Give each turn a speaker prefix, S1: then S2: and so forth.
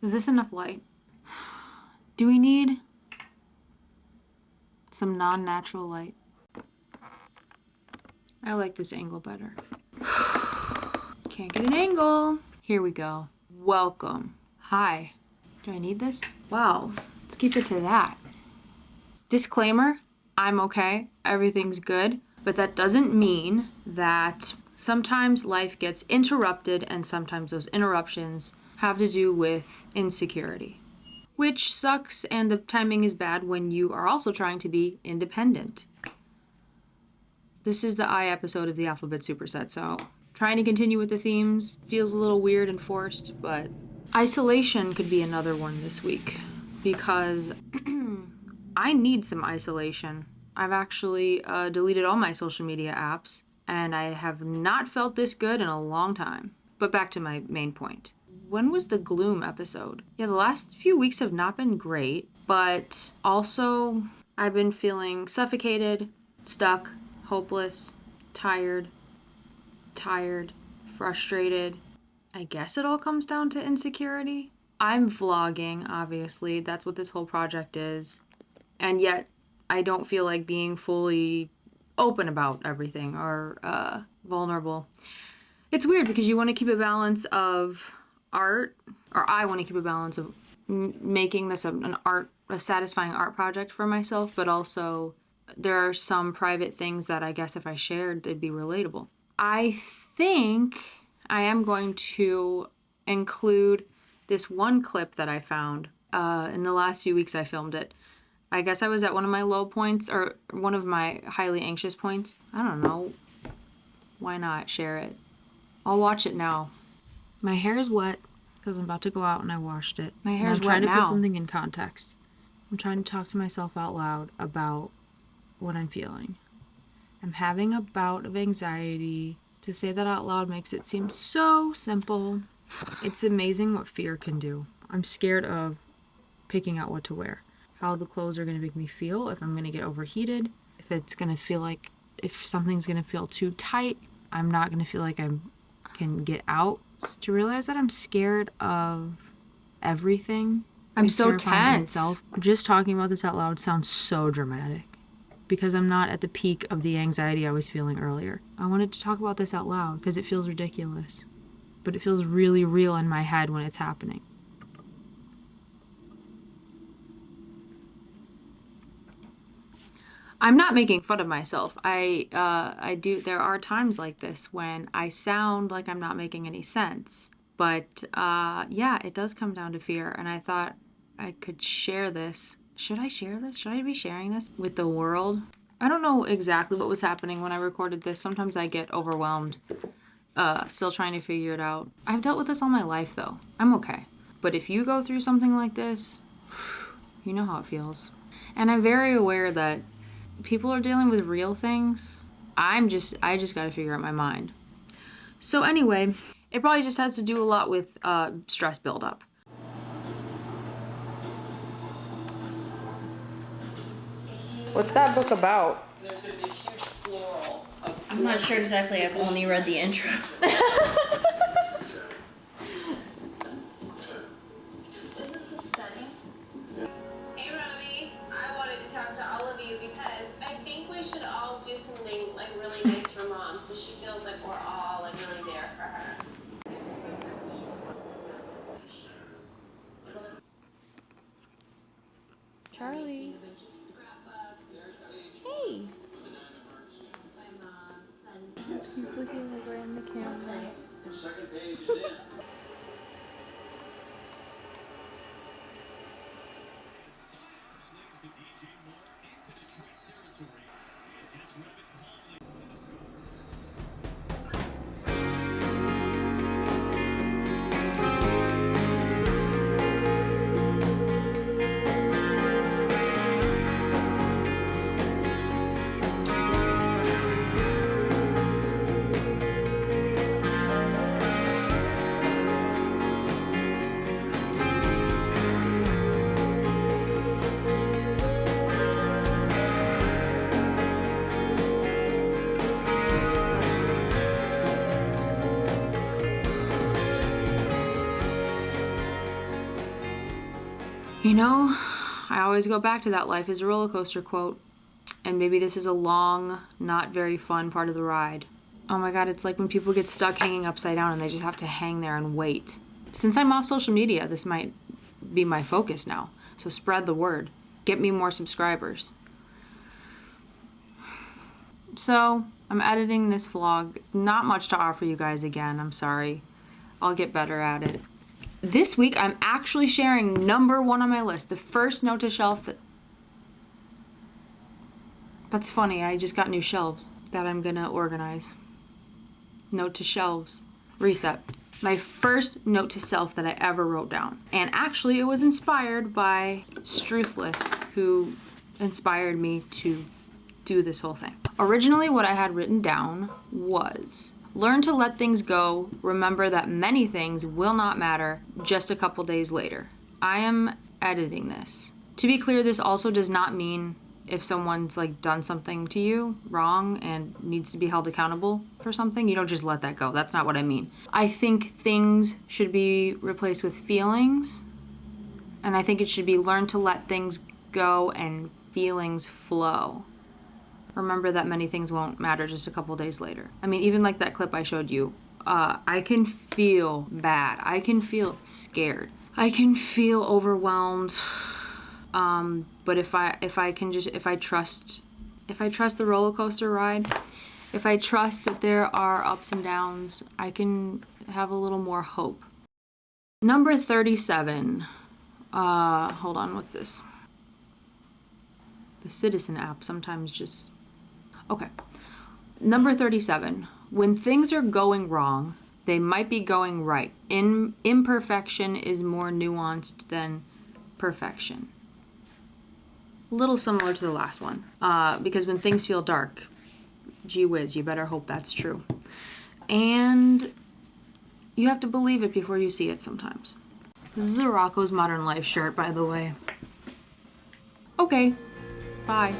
S1: Is this enough light? Do we need some non-natural light? I like this angle better. Can't get an angle. Here we go. Welcome. Hi. Do I need this? Wow. Let's keep it to that. Disclaimer, I'm okay. Everything's good. But that doesn't mean that sometimes life gets interrupted and sometimes those interruptions have to do with insecurity, which sucks, and the timing is bad when you are also trying to be independent. This is the I episode of the Alphabet Superset, so trying to continue with the themes feels a little weird and forced, but isolation could be another one this week because I need some isolation. I've actually deleted all my social media apps, and I have not felt this good in a long time. But back to my main point. When was the gloom episode? Yeah, the last few weeks have not been great, but also I've been feeling suffocated, stuck, hopeless, tired, frustrated. I guess it all comes down to insecurity. I'm vlogging, obviously. That's what this whole project is. And yet I don't feel like being fully open about everything or vulnerable. It's weird because you want to keep a balance of art, or I want to keep a balance of making this a satisfying art project for myself, but also there are some private things that I guess if I shared, they'd be relatable. I think I am going to include this one clip that I found. In the last few weeks I filmed it. I guess I was at one of my low points, or one of my highly anxious points. I don't know. Why not share it? I'll watch it now. My hair is wet because I'm about to go out and I washed it. My hair is wet now. I'm trying to put something in context. I'm trying to talk to myself out loud about what I'm feeling. I'm having a bout of anxiety. To say that out loud makes it seem so simple. It's amazing what fear can do. I'm scared of picking out what to wear. How the clothes are going to make me feel, if I'm going to get overheated, if it's going to feel like, if something's going to feel too tight, I'm not going to feel like I can get out. To realize that I'm scared of everything. I'm so tense. Just talking about this out loud sounds so dramatic because I'm not at the peak of the anxiety I was feeling earlier. I wanted to talk about this out loud because it feels ridiculous, but it feels really real in my head when it's happening. I'm not making fun of myself. I do. There are times like this when I sound like I'm not making any sense. But yeah, it does come down to fear. And I thought I could share this. Should I share this? Should I be sharing this with the world? I don't know exactly what was happening when I recorded this. Sometimes I get overwhelmed, still trying to figure it out. I've dealt with this all my life, though. I'm okay. But if you go through something like this, you know how it feels. And I'm very aware that people are dealing with real things. I just got to figure out my mind. So anyway, it probably just has to do a lot with stress buildup. What's that book about?
S2: There's going to be a huge floral of...
S3: I'm not sure exactly. I've only read the intro.
S1: Charlie. Hey. He's looking right in the camera. You know, I always go back to that life is a roller coaster quote. And maybe this is a long, not very fun part of the ride. Oh my god, it's like when people get stuck hanging upside down and they just have to hang there and wait. Since I'm off social media, this might be my focus now. So spread the word. Get me more subscribers. So, I'm editing this vlog. Not much to offer you guys again, I'm sorry. I'll get better at it. This week, I'm actually sharing number 1 on my list. The first note to shelf That's funny, I just got new shelves that I'm gonna organize. Note to shelves. Reset. My first note to self that I ever wrote down. And actually it was inspired by Struthless, who inspired me to do this whole thing. Originally what I had written down was, learn to let things go, remember that many things will not matter just a couple days later. I am editing this. To be clear, this also does not mean if someone's like done something to you wrong and needs to be held accountable for something, you don't just let that go. That's not what I mean. I think things should be replaced with feelings, and I think it should be learn to let things go and feelings flow. Remember that many things won't matter just a couple days later. I mean, even like that clip I showed you, I can feel bad. I can feel scared. I can feel overwhelmed. But if I trust the roller coaster ride, if I trust that there are ups and downs, I can have a little more hope. Number 37. Hold on, what's this? The Citizen app sometimes just... Okay. Number 37. When things are going wrong, they might be going right. Imperfection is more nuanced than perfection. A little similar to the last one, because when things feel dark, gee whiz, you better hope that's true. And you have to believe it before you see it sometimes. This is a Rocco's Modern Life shirt, by the way. Okay, bye.